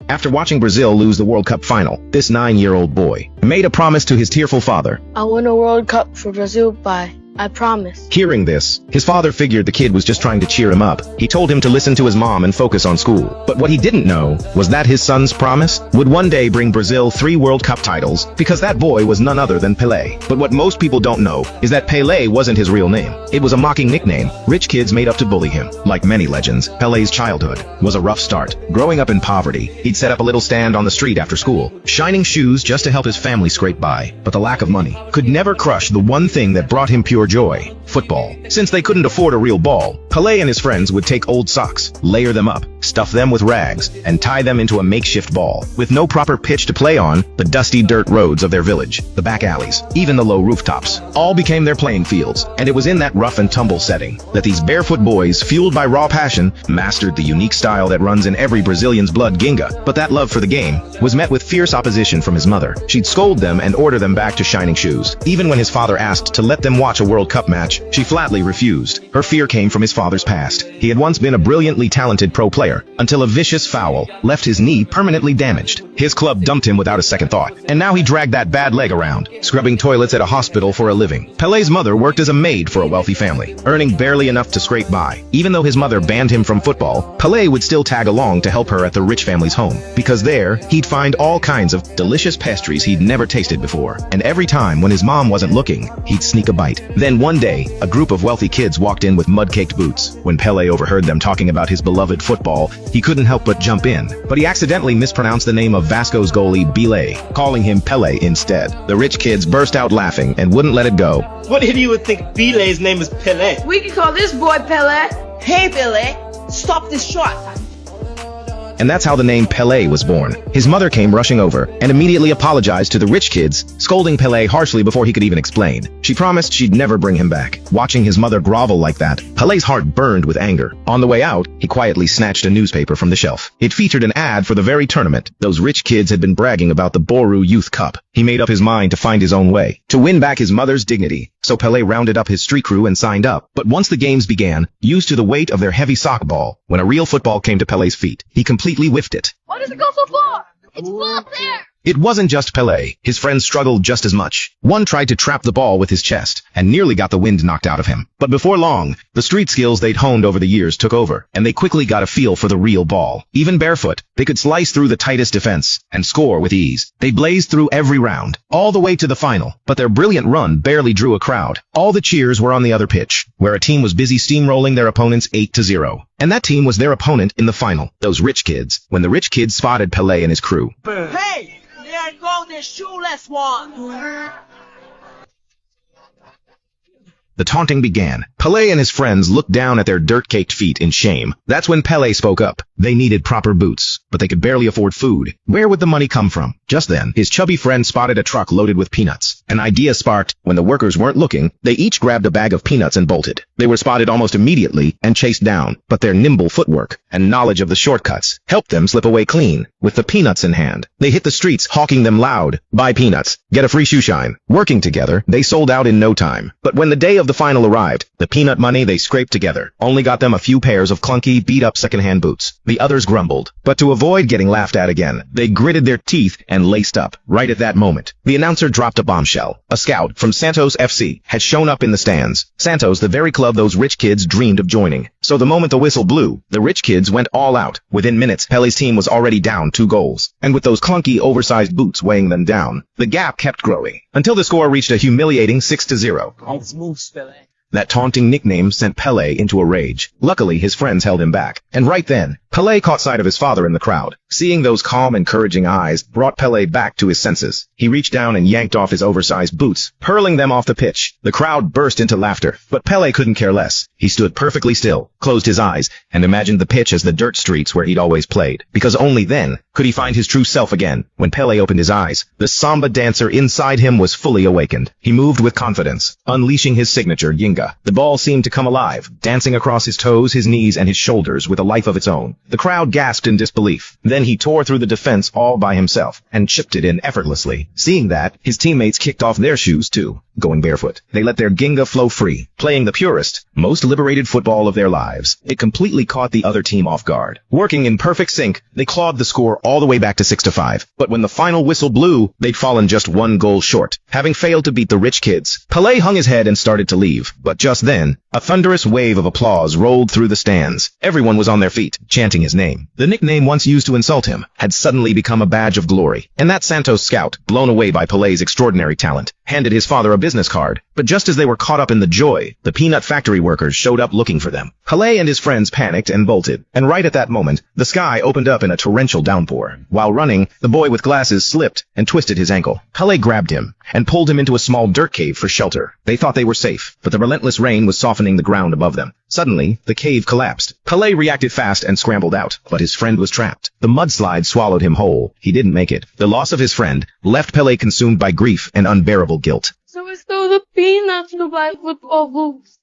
After watching Brazil lose the World Cup final, this 9-year-old boy made a promise to his tearful father. I won a World Cup for Brazil I promise. Hearing this, his father figured the kid was just trying to cheer him up. He told him to listen to his mom and focus on school. But what he didn't know was that his son's promise would one day bring Brazil 3 World Cup titles, because that boy was none other than Pelé. But what most people don't know is that Pelé wasn't his real name. It was a mocking nickname rich kids made up to bully him. Like many legends, Pelé's childhood was a rough start. Growing up in poverty, he'd set up a little stand on the street after school, shining shoes just to help his family scrape by. But the lack of money could never crush the one thing that brought him pure joy: football. Since they couldn't afford a real ball, Pelé and his friends would take old socks, layer them up, stuff them with rags, and tie them into a makeshift ball. With no proper pitch to play on, the dusty dirt roads of their village, the back alleys, even the low rooftops, all became their playing fields. And it was in that rough and tumble setting that these barefoot boys, fueled by raw passion, mastered the unique style that runs in every Brazilian's blood, Ginga. But that love for the game was met with fierce opposition from his mother. She'd scold them and order them back to shining shoes. Even when his father asked to let them watch a World Cup match, she flatly refused. Her fear came from his father's past. He had once been a brilliantly talented pro player, until a vicious foul left his knee permanently damaged. His club dumped him without a second thought, and now he dragged that bad leg around, scrubbing toilets at a hospital for a living. Pelé's mother worked as a maid for a wealthy family, earning barely enough to scrape by. Even though his mother banned him from football, Pelé would still tag along to help her at the rich family's home, because there, he'd find all kinds of delicious pastries he'd never tasted before. And every time when his mom wasn't looking, he'd sneak a bite. Then one day, a group of wealthy kids walked in with mud-caked boots. When Pelé overheard them talking about his beloved football, he couldn't help but jump in. But he accidentally mispronounced the name of Vasco's goalie, Pele, calling him Pelé instead. The rich kids burst out laughing and wouldn't let it go. What did you think Pele's name is Pelé? We can call this boy Pele. Hey, Pele, stop this shot. And that's how the name Pelé was born. His mother came rushing over and immediately apologized to the rich kids, scolding Pelé harshly before he could even explain. She promised she'd never bring him back. Watching his mother grovel like that, Pelé's heart burned with anger. On the way out, he quietly snatched a newspaper from the shelf. It featured an ad for the very tournament those rich kids had been bragging about, the Boru Youth Cup. He made up his mind to find his own way, to win back his mother's dignity. So Pelé rounded up his street crew and signed up. But once the games began, used to the weight of their heavy soccer ball, when a real football came to Pelé's feet, he completely whiffed it. Why does it go so far? It's full up there. It wasn't just Pelé. His friends struggled just as much. One tried to trap the ball with his chest and nearly got the wind knocked out of him. But before long, the street skills they'd honed over the years took over, and they quickly got a feel for the real ball. Even barefoot, they could slice through the tightest defense and score with ease. They blazed through every round, all the way to the final. But their brilliant run barely drew a crowd. All the cheers were on the other pitch, where a team was busy steamrolling their opponents 8-0. And that team was their opponent in the final, those rich kids. When the rich kids spotted Pelé and his crew, Hey, there goes the shoeless one. the taunting began. Pelé and his friends looked down at their dirt-caked feet in shame. That's when Pelé spoke up. They needed proper boots, but they could barely afford food. Where would the money come from? Just then, his chubby friend spotted a truck loaded with peanuts. An idea sparked. When the workers weren't looking, they each grabbed a bag of peanuts and bolted. They were spotted almost immediately and chased down, but their nimble footwork and knowledge of the shortcuts helped them slip away clean. With the peanuts in hand, they hit the streets hawking them loud. Buy peanuts, get a free shoe shine. Working together, they sold out in no time. But when the day of the final arrived, the peanut money they scraped together only got them a few pairs of clunky, beat-up second-hand boots. The others grumbled, but to avoid getting laughed at again, they gritted their teeth and laced up. Right at that moment, the announcer dropped a bombshell. A scout from Santos FC had shown up in the stands. Santos, the very club those rich kids dreamed of joining. So the moment the whistle blew, the rich kids went all out. Within minutes, Pelé's team was already down 2 goals. And with those clunky, oversized boots weighing them down, the gap kept growing, until the score reached a humiliating 6-0. Nice moves, Pele. That taunting nickname sent Pelé into a rage. Luckily, his friends held him back. And right then, Pelé caught sight of his father in the crowd. Seeing those calm, encouraging eyes brought Pelé back to his senses. He reached down and yanked off his oversized boots, hurling them off the pitch. The crowd burst into laughter, but Pelé couldn't care less. He stood perfectly still, closed his eyes, and imagined the pitch as the dirt streets where he'd always played. Because only then could he find his true self again. When Pelé opened his eyes, the samba dancer inside him was fully awakened. He moved with confidence, unleashing his signature Ginga. The ball seemed to come alive, dancing across his toes, his knees, and his shoulders with a life of its own. The crowd gasped in disbelief. Then he tore through the defense all by himself and chipped it in effortlessly. Seeing that, his teammates kicked off their shoes too, going barefoot. They let their Ginga flow free, playing the purest, most liberated football of their lives. It completely caught the other team off guard. Working in perfect sync, they clawed the score all the way back to 6-5. But when the final whistle blew, they'd fallen just one goal short, having failed to beat the rich kids. Pelé hung his head and started to leave, but just then, a thunderous wave of applause rolled through the stands. Everyone was on their feet, chanting his name. The nickname once used to insult him had suddenly become a badge of glory, and that Santos scout, blown away by Pelé's extraordinary talent, handed his father a business card. But just as they were caught up in the joy, the peanut factory workers showed up looking for them. Pelé and his friends panicked and bolted, and right at that moment, the sky opened up in a torrential downpour. While running, the boy with glasses slipped and twisted his ankle. Pelé grabbed him and pulled him into a small dirt cave for shelter. They thought they were safe, but the relentless rain was softening the ground above them. Suddenly, the cave collapsed. Pelé reacted fast and scrambled out, but his friend was trapped. The mudslide swallowed him whole. He didn't make it. The loss of his friend left Pelé consumed by grief and unbearable guilt. So we stole the peanuts to buy football boots.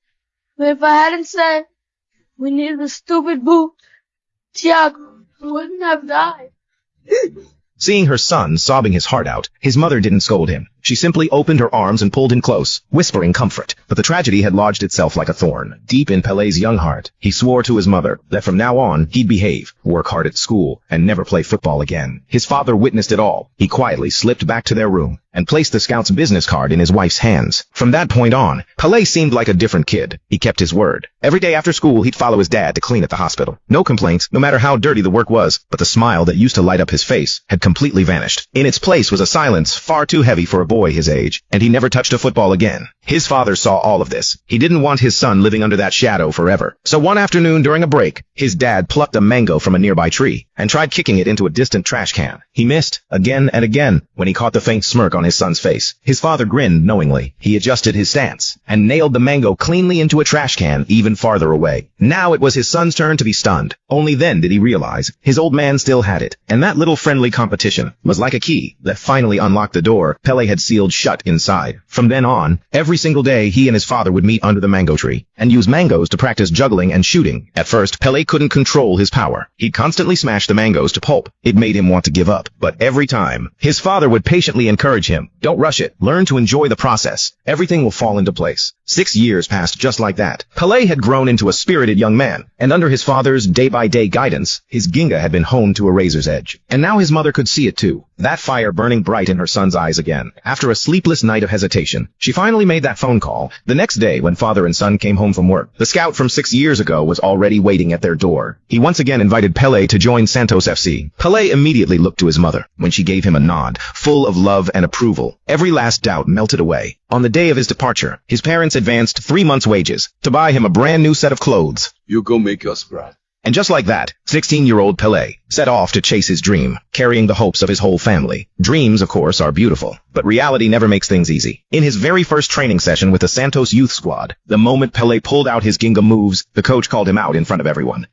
But if I hadn't said we needed the stupid boots, Thiago wouldn't have died. Seeing her son sobbing his heart out, his mother didn't scold him. She simply opened her arms and pulled him close, whispering comfort. But the tragedy had lodged itself like a thorn deep in Pelé's young heart. He swore to his mother that from now on he'd behave, work hard at school, and never play football again. His father witnessed it all. He quietly slipped back to their room and placed the scout's business card in his wife's hands. From that point on, Pelé seemed like a different kid. He kept his word. Every day after school, he'd follow his dad to clean at the hospital. No complaints, no matter how dirty the work was, but the smile that used to light up his face had completely vanished. In its place was a silence far too heavy for a boy his age, and he never touched a football again. His father saw all of this. He didn't want his son living under that shadow forever. So one afternoon during a break, his dad plucked a mango from a nearby tree and tried kicking it into a distant trash can. He missed again and again when he caught the faint smirk on his son's face. His father grinned knowingly. He adjusted his stance and nailed the mango cleanly into a trash can even farther away. Now it was his son's turn to be stunned. Only then did he realize his old man still had it, and that little friendly competition was like a key that finally unlocked the door Pelé had sealed shut inside. From then on, every single day he and his father would meet under the mango tree and use mangoes to practice juggling and shooting. At first, Pelé couldn't control his power. He'd constantly smash the mangoes to pulp. It made him want to give up. But every time, his father would patiently encourage him. Don't rush it. Learn to enjoy the process. Everything will fall into place. 6 years passed just like that. Pelé had grown into a spirited young man, and under his father's day-by-day guidance, his Ginga had been honed to a razor's edge. And now his mother could see it too. That fire burning bright in her son's eyes again. After a sleepless night of hesitation, she finally made that phone call. The next day, when father and son came home from work, the scout from 6 years ago was already waiting at their door. He once again invited Pelé to join Santos FC. Pelé immediately looked to his mother when she gave him a nod, full of love and approval. Every last doubt melted away. On the day of his departure, his parents advanced 3 months' wages to buy him a brand new set of clothes. You go make us proud. And just like that, 16-year-old Pelé set off to chase his dream, carrying the hopes of his whole family. Dreams, of course, are beautiful, but reality never makes things easy. In his very first training session with the Santos youth squad, the moment Pelé pulled out his Ginga moves, the coach called him out in front of everyone.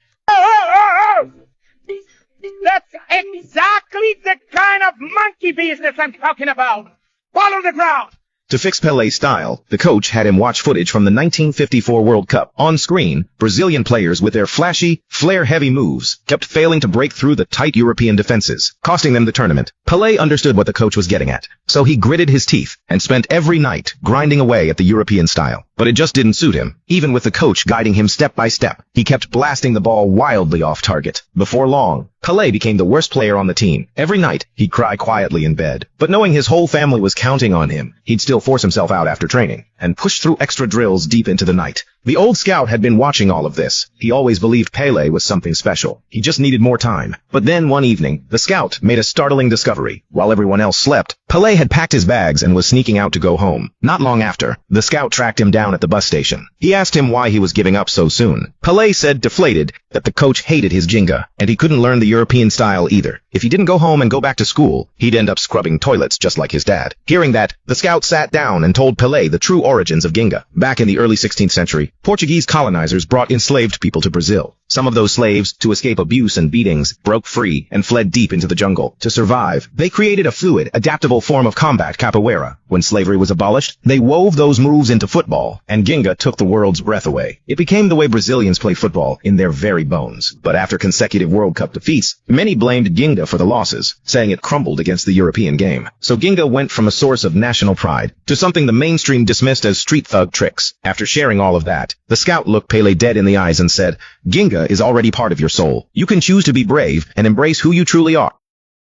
That's exactly the kind of monkey business I'm talking about. Follow the ground. To fix Pelé's style, the coach had him watch footage from the 1954 World Cup. On screen, Brazilian players with their flashy, flair-heavy moves kept failing to break through the tight European defenses, costing them the tournament. Pelé understood what the coach was getting at, so he gritted his teeth and spent every night grinding away at the European style. But it just didn't suit him. Even with the coach guiding him step by step, he kept blasting the ball wildly off target. Before long, Pelé became the worst player on the team. Every night, he'd cry quietly in bed. But knowing his whole family was counting on him, he'd still force himself out after training and push through extra drills deep into the night. The old scout had been watching all of this. He always believed Pelé was something special. He just needed more time. But then one evening, the scout made a startling discovery. While everyone else slept, Pelé had packed his bags and was sneaking out to go home. Not long after, the scout tracked him down at the bus station. He asked him why he was giving up so soon. Pelé said, deflated, that the coach hated his Ginga, and he couldn't learn the European style either. If he didn't go home and go back to school, he'd end up scrubbing toilets just like his dad. Hearing that, the scout sat down and told Pelé the true origins of Ginga. Back in the early 16th century, Portuguese colonizers brought enslaved people to Brazil. Some of those slaves, to escape abuse and beatings, broke free and fled deep into the jungle. To survive, they created a fluid, adaptable form of combat, capoeira. When slavery was abolished, they wove those moves into football, and Ginga took the world's breath away. It became the way Brazilians play football, in their very bones. But after consecutive World Cup defeats, many blamed Ginga for the losses, saying it crumbled against the European game. So Ginga went from a source of national pride to something the mainstream dismissed as street thug tricks. After sharing all of that, the scout looked Pelé dead in the eyes and said, Ginga is already part of your soul. You can choose to be brave and embrace who you truly are.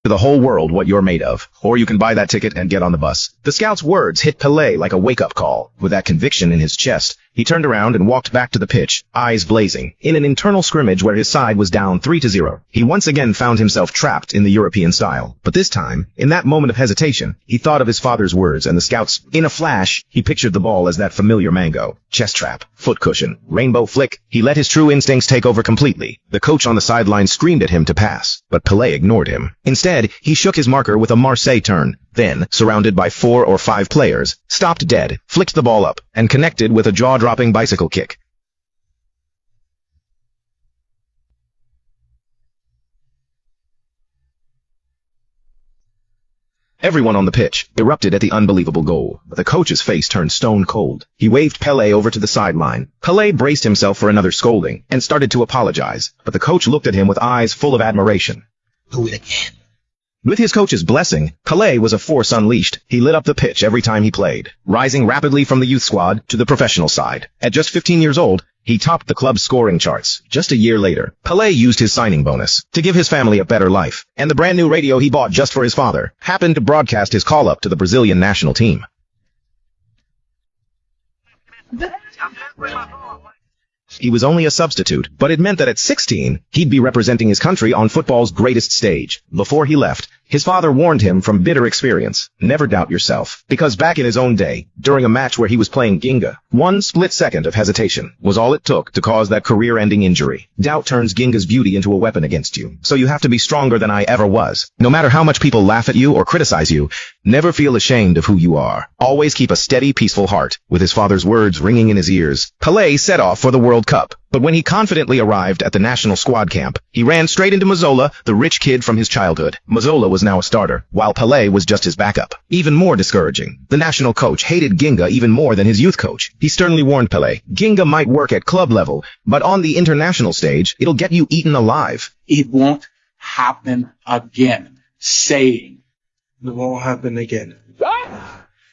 to the whole world what you're made of, or you can buy that ticket and get on the bus. The scout's words hit Pele like a wake-up call. With that conviction in his chest, he turned around and walked back to the pitch, eyes blazing, in an internal scrimmage where his side was down 3-0. He once again found himself trapped in the European style. But this time, in that moment of hesitation, he thought of his father's words and the scout's. In a flash, he pictured the ball as that familiar mango, chest trap, foot cushion, rainbow flick. He let his true instincts take over completely. The coach on the sideline screamed at him to pass, but Pele ignored him. Instead, he shook his marker with a Marseille turn, then, surrounded by 4 or 5 players, stopped dead, flicked the ball up, and connected with a jaw-dropping bicycle kick. Everyone on the pitch erupted at the unbelievable goal, but the coach's face turned stone cold. He waved Pele over to the sideline. Pele braced himself for another scolding and started to apologize, but the coach looked at him with eyes full of admiration. Do it again. With his coach's blessing, Pele was a force unleashed. He lit up the pitch every time he played, rising rapidly from the youth squad to the professional side. At just 15 years old, he topped the club's scoring charts. Just a year later, Pele used his signing bonus to give his family a better life, and the brand new radio he bought just for his father happened to broadcast his call-up to the Brazilian national team. He was only a substitute, but it meant that at 16, he'd be representing his country on football's greatest stage. Before he left, his father warned him from bitter experience, never doubt yourself, because back in his own day, during a match where he was playing Ginga, one split second of hesitation was all it took to cause that career-ending injury. Doubt turns Ginga's beauty into a weapon against you, so you have to be stronger than I ever was. No matter how much people laugh at you or criticize you, never feel ashamed of who you are. Always keep a steady, peaceful heart. With his father's words ringing in his ears, Pele set off for the World Cup. But when he confidently arrived at the national squad camp, he ran straight into Mazzola, the rich kid from his childhood. Mazzola was now a starter, while Pele was just his backup. Even more discouraging, the national coach hated Ginga even more than his youth coach. He sternly warned Pele, Ginga might work at club level, but on the international stage, it'll get you eaten alive. It won't happen again. Saying. It won't happen again.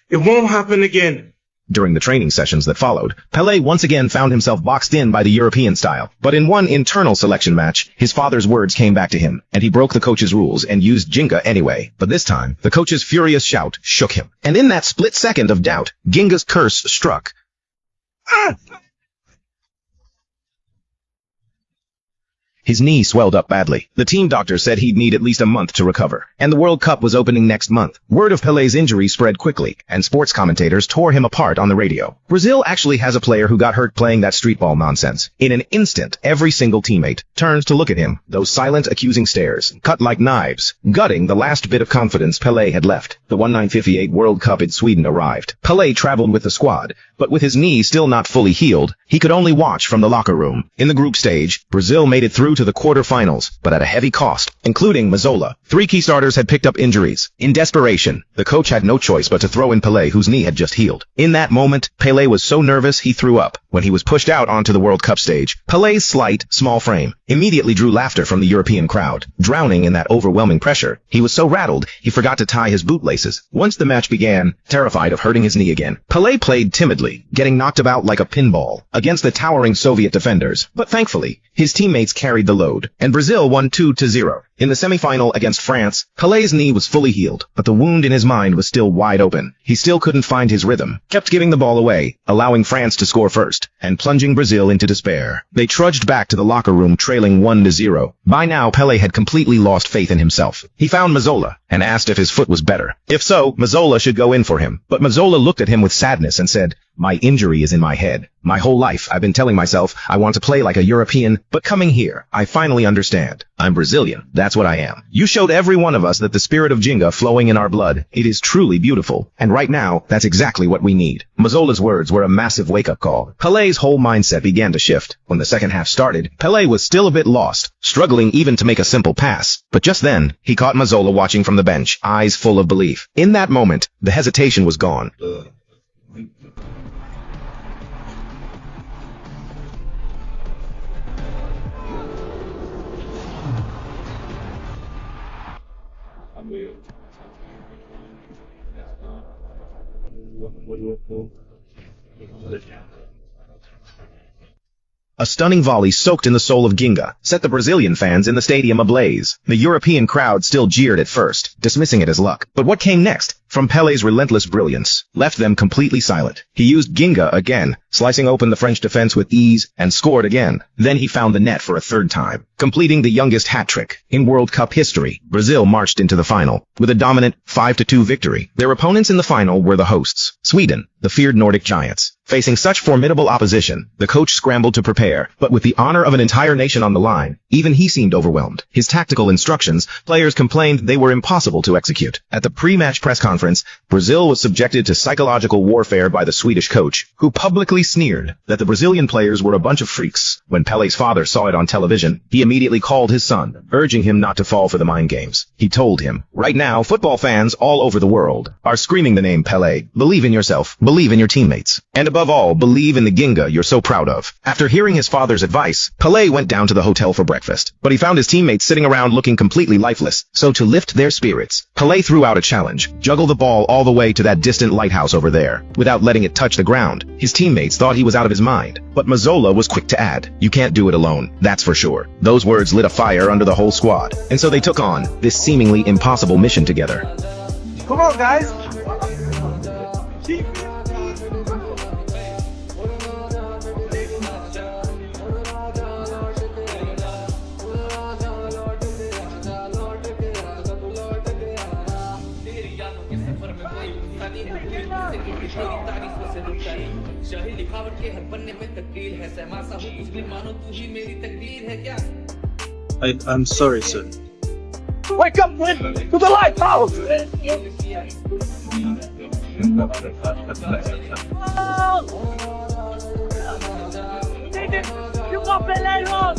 It won't happen again. During the training sessions that followed, Pele once again found himself boxed in by the European style. But in one internal selection match, his father's words came back to him, and he broke the coach's rules and used Ginga anyway. But this time, the coach's furious shout shook him. And in that split second of doubt, Ginga's curse struck. His knee swelled up badly. The team doctor said he'd need at least a month to recover, and the World Cup was opening next month. Word of Pele's injury spread quickly, and sports commentators tore him apart on the radio. Brazil actually has a player who got hurt playing that street ball nonsense. In an instant, every single teammate turns to look at him, those silent, accusing stares, cut like knives, gutting the last bit of confidence Pele had left. The 1958 World Cup in Sweden arrived. Pele traveled with the squad, but with his knee still not fully healed, he could only watch from the locker room. In the group stage, Brazil made it through to the quarterfinals, but at a heavy cost, including Mazzola. 3 key starters had picked up injuries. In desperation, the coach had no choice but to throw in Pele, whose knee had just healed. In that moment, Pele was so nervous he threw up. When he was pushed out onto the World Cup stage, Pele's slight, small frame immediately drew laughter from the European crowd. Drowning in that overwhelming pressure, he was so rattled he forgot to tie his bootlaces. Once the match began, terrified of hurting his knee again, Pele played timidly, getting knocked about like a pinball against the towering Soviet defenders. But thankfully, his teammates carried the load, and Brazil won 2-0. In the semifinal against France, Pele's knee was fully healed, but the wound in his mind was still wide open. He still couldn't find his rhythm, kept giving the ball away, allowing France to score first, and plunging Brazil into despair. They trudged back to the locker room trailing 1-0. By now, Pele had completely lost faith in himself. He found Mazzola and asked if his foot was better. If so, Mazzola should go in for him. But Mazzola looked at him with sadness and said, "My injury is in my head. My whole life, I've been telling myself I want to play like a European, but coming here, I finally understand. I'm Brazilian. That's what I am. You showed every one of us that the spirit of Ginga flowing in our blood. It is truly beautiful. And right now, that's exactly what we need." Mazzola's words were a massive wake-up call. Pele's whole mindset began to shift. When the second half started, Pele was still a bit lost, struggling even to make a simple pass. But just then, he caught Mazzola watching from the bench, eyes full of belief. In that moment, the hesitation was gone. A stunning volley soaked in the soul of Ginga set the Brazilian fans in the stadium ablaze. The European crowd still jeered at first, dismissing it as luck. But what came next, from Pele's relentless brilliance, left them completely silent. He used Ginga again, slicing open the French defense with ease, and scored again. Then he found the net for a third time, completing the youngest hat-trick in World Cup history. Brazil marched into the final with a dominant 5-2 victory. Their opponents in the final were the hosts, Sweden, the feared Nordic giants. Facing such formidable opposition, the coach scrambled to prepare, but with the honor of an entire nation on the line, even he seemed overwhelmed. His tactical instructions, players complained they were impossible to execute. At the pre-match press conference, Brazil was subjected to psychological warfare by the Swedish coach, who publicly sneered that the Brazilian players were a bunch of freaks. When Pele's father saw it on television, he immediately called his son, urging him not to fall for the mind games. He told him, "Right now, football fans all over the world are screaming the name Pele. Believe in yourself, believe in your teammates, and above all, believe in the Ginga you're so proud of." After hearing his father's advice, Pele went down to the hotel for breakfast, but he found his teammates sitting around looking completely lifeless. So to lift their spirits, Pele threw out a challenge: juggle the ball all the way to that distant lighthouse over there, without letting it touch the ground. His teammates thought he was out of his mind, but Mazzola was quick to add, "You can't do it alone, that's for sure." Those words lit a fire under the whole squad, and so they took on this seemingly impossible mission together. Come on, guys. I'm sorry, sir. Wake up, Flynn! To the lighthouse! You got Pelé on!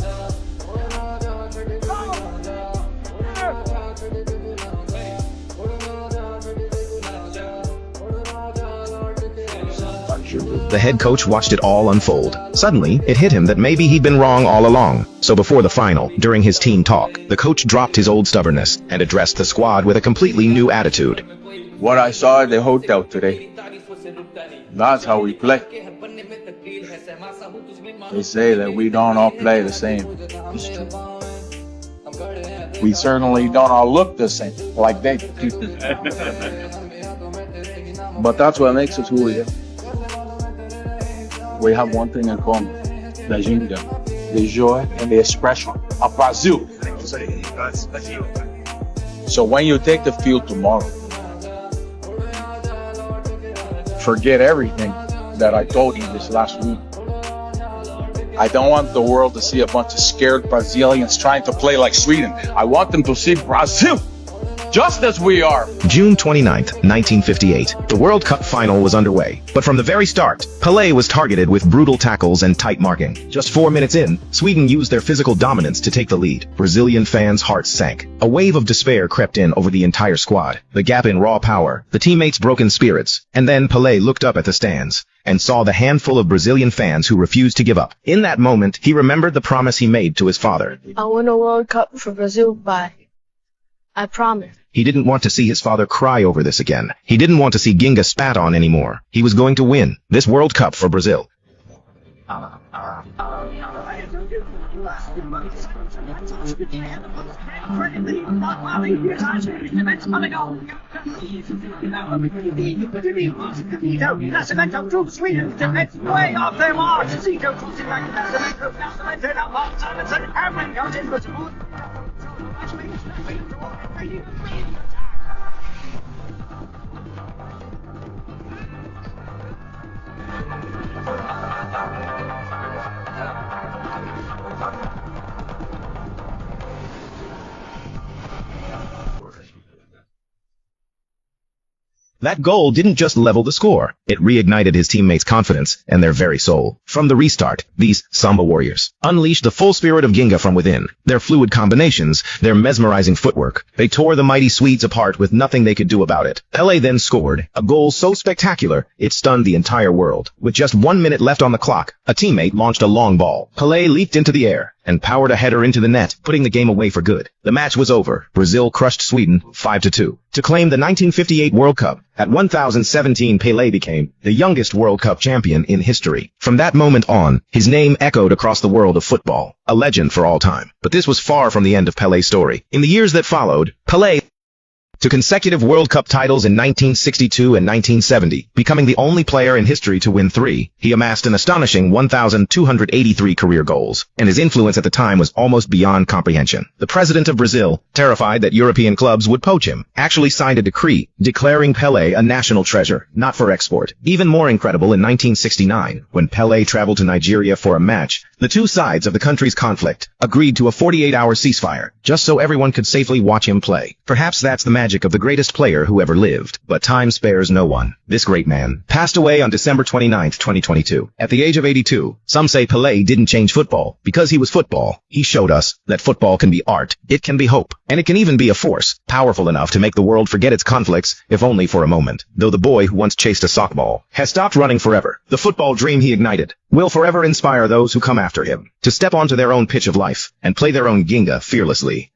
The head coach watched it all unfold. Suddenly, it hit him that maybe he'd been wrong all along. So before the final, during his team talk, the coach dropped his old stubbornness and addressed the squad with a completely new attitude. What I saw at the hotel today, that's how we play. They say that we don't all play the same. It's true. We certainly don't all look the same, like they do. But that's what makes us who we are. We have one thing in common: the Ginga, the joy and the expression of Brazil. So when you take the field tomorrow, forget everything that I told you this last week. I don't want the world to see a bunch of scared Brazilians trying to play like Sweden. I want them to see Brazil just as we are. June 29th, 1958. The World Cup final was underway. But from the very start, Pelé was targeted with brutal tackles and tight marking. Just 4 minutes in, Sweden used their physical dominance to take the lead. Brazilian fans' hearts sank. A wave of despair crept in over the entire squad. The gap in raw power, the teammates' broken spirits. And then Pelé looked up at the stands and saw the handful of Brazilian fans who refused to give up. In that moment, he remembered the promise he made to his father. I win a World Cup for Brazil I promise. He didn't want to see his father cry over this again. He didn't want to see Ginga spat on anymore. He was going to win this World Cup for Brazil. That goal didn't just level the score. It reignited his teammates' confidence and their very soul. From the restart, these Samba warriors unleashed the full spirit of Ginga from within. Their fluid combinations, their mesmerizing footwork, they tore the mighty Swedes apart with nothing they could do about it. Pelé then scored a goal so spectacular, it stunned the entire world. With just 1 minute left on the clock, a teammate launched a long ball. Pelé leaped into the air and powered a header into the net, putting the game away for good. The match was over. Brazil crushed Sweden 5-2. to claim the 1958 World Cup. At 1017, Pele became the youngest World Cup champion in history. From that moment on, his name echoed across the world of football, a legend for all time. But this was far from the end of Pele's story. In the years that followed, Pele to consecutive World Cup titles in 1962 and 1970, becoming the only player in history to win 3. He amassed an astonishing 1,283 career goals, and his influence at the time was almost beyond comprehension. The president of Brazil, terrified that European clubs would poach him, actually signed a decree declaring Pelé a national treasure, not for export. Even more incredible, in 1969, when Pelé traveled to Nigeria for a match, the two sides of the country's conflict agreed to a 48-hour ceasefire, just so everyone could safely watch him play. Perhaps that's the magic of the greatest player who ever lived. But time spares no one. This great man passed away on December 29, 2022, at the age of 82. Some say Pelé didn't change football because he was football. He showed us that football can be art, it can be hope, and it can even be a force powerful enough to make the world forget its conflicts, if only for a moment. Though the boy who once chased a softball has stopped running forever, the football dream he ignited will forever inspire those who come after him to step onto their own pitch of life and play their own Ginga fearlessly.